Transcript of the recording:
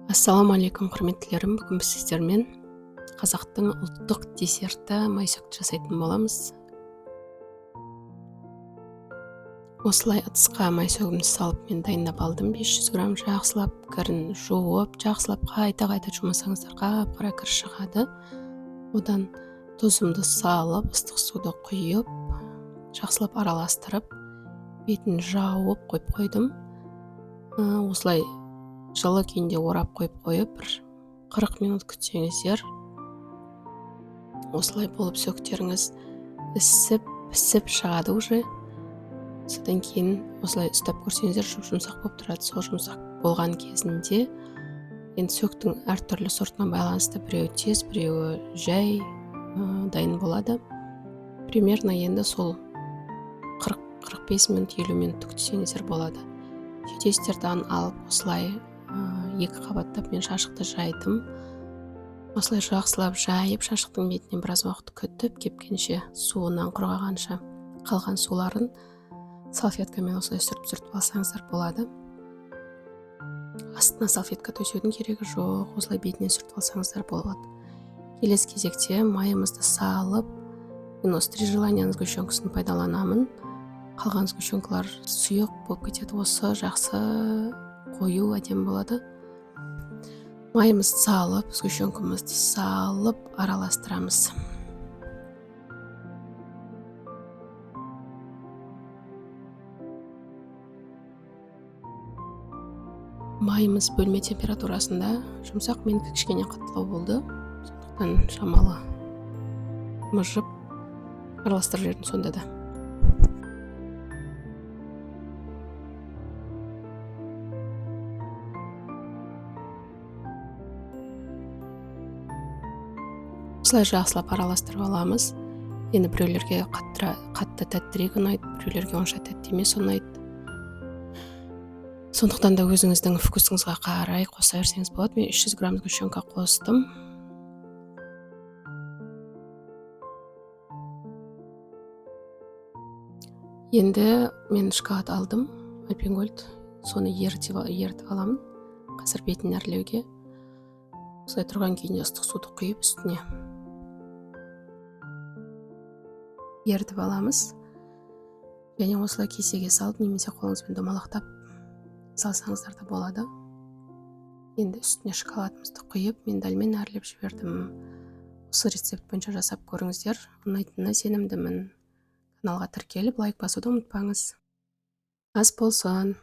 Ассалаумағалейкум құрметтілерім, бүгін біз сіздермен қазақтың ұлттық десерті майсөкті жасайтын боламыз. Осылай ыдысқа майсөгімді салып мен дайындап алдым. 500 грамм жақсылап кірін жуып, жақсылап қайта жумасаңыздар қап-қара кір шығады. Одан тұзымды салып, ыстық суды құйып, жақсылап араластырып, бетін жауып қойып қойдым. Осылай жылы күйінде орап қойып, бір 40 минут күтсеңіздер, осылай болып сөктеріңіз пісіп шығады уже. Содан кейін осылай ұстап көрсеңіздер, жұмсақ болып тұрады. Сол жұмсақ болған кезінде енді сөктің әртүрлі сортына байланысты, біреуі тез, біреуі жай дайын болады. Примерно енді сол 40-45 минут, 50 минут күтсеңіздер болады. Тестерден алып осылай екі қабаттап мен шашықты жайдым. Осылай жақсылап жайып, шашықтың бетінен біраз уақыт күтіп, кепкенше суынан құрғағанша қалған суларын салфеткамен осылай сүртіп алсаңыздар болады. Астына салфетка төсеудің керегі жоқ, осылай бетіне сүртіп алсаңыздар болады. Келесі кезекте майымызды салып, мен осы три желанияның сгущенкасын пайдаланамын. Қалған сгущенкалар сұйық болып кетеді, осы жақсы қою әдем болады. Майымызды салып, сгущенкамызды салып араластырамыз. Майымыз бөлме температурасында, жұмсақ, менікі кішкене қаттылау болды. Сондықтан шамалы мыжып араластырып жібердім сонда да. Осылай жақсылап араластырып аламыз. Енді біреулерге қатты тәттірек ұнайды, біреулерге онша тәтті емес ұнайды. Сондықтан да өзіңіздің вкусыңызға қарай қоса берсеңіз болады. Мен 300 грамм сгущенка қостым. Енді мен шоколад алдым, Альпенгольд. Соны ертіп аламын. Қазір бетін әрлеуге. Осылай тұрған күйінде ыстық суды құйып үстіне ертіп аламыз. Және осылай кесеге салып, немесе қолыңызбен домалақтап салсаңыздар да болады. Енді үстіне шоколадымызды құйып, миндальмен әрлеп жібердім. Осы рецепт бойынша жасап көріңіздер. Ұнайтынына сенімдімін. Каналға тіркеліп, лайк басуды ұмытпаңыз. Ас болсын.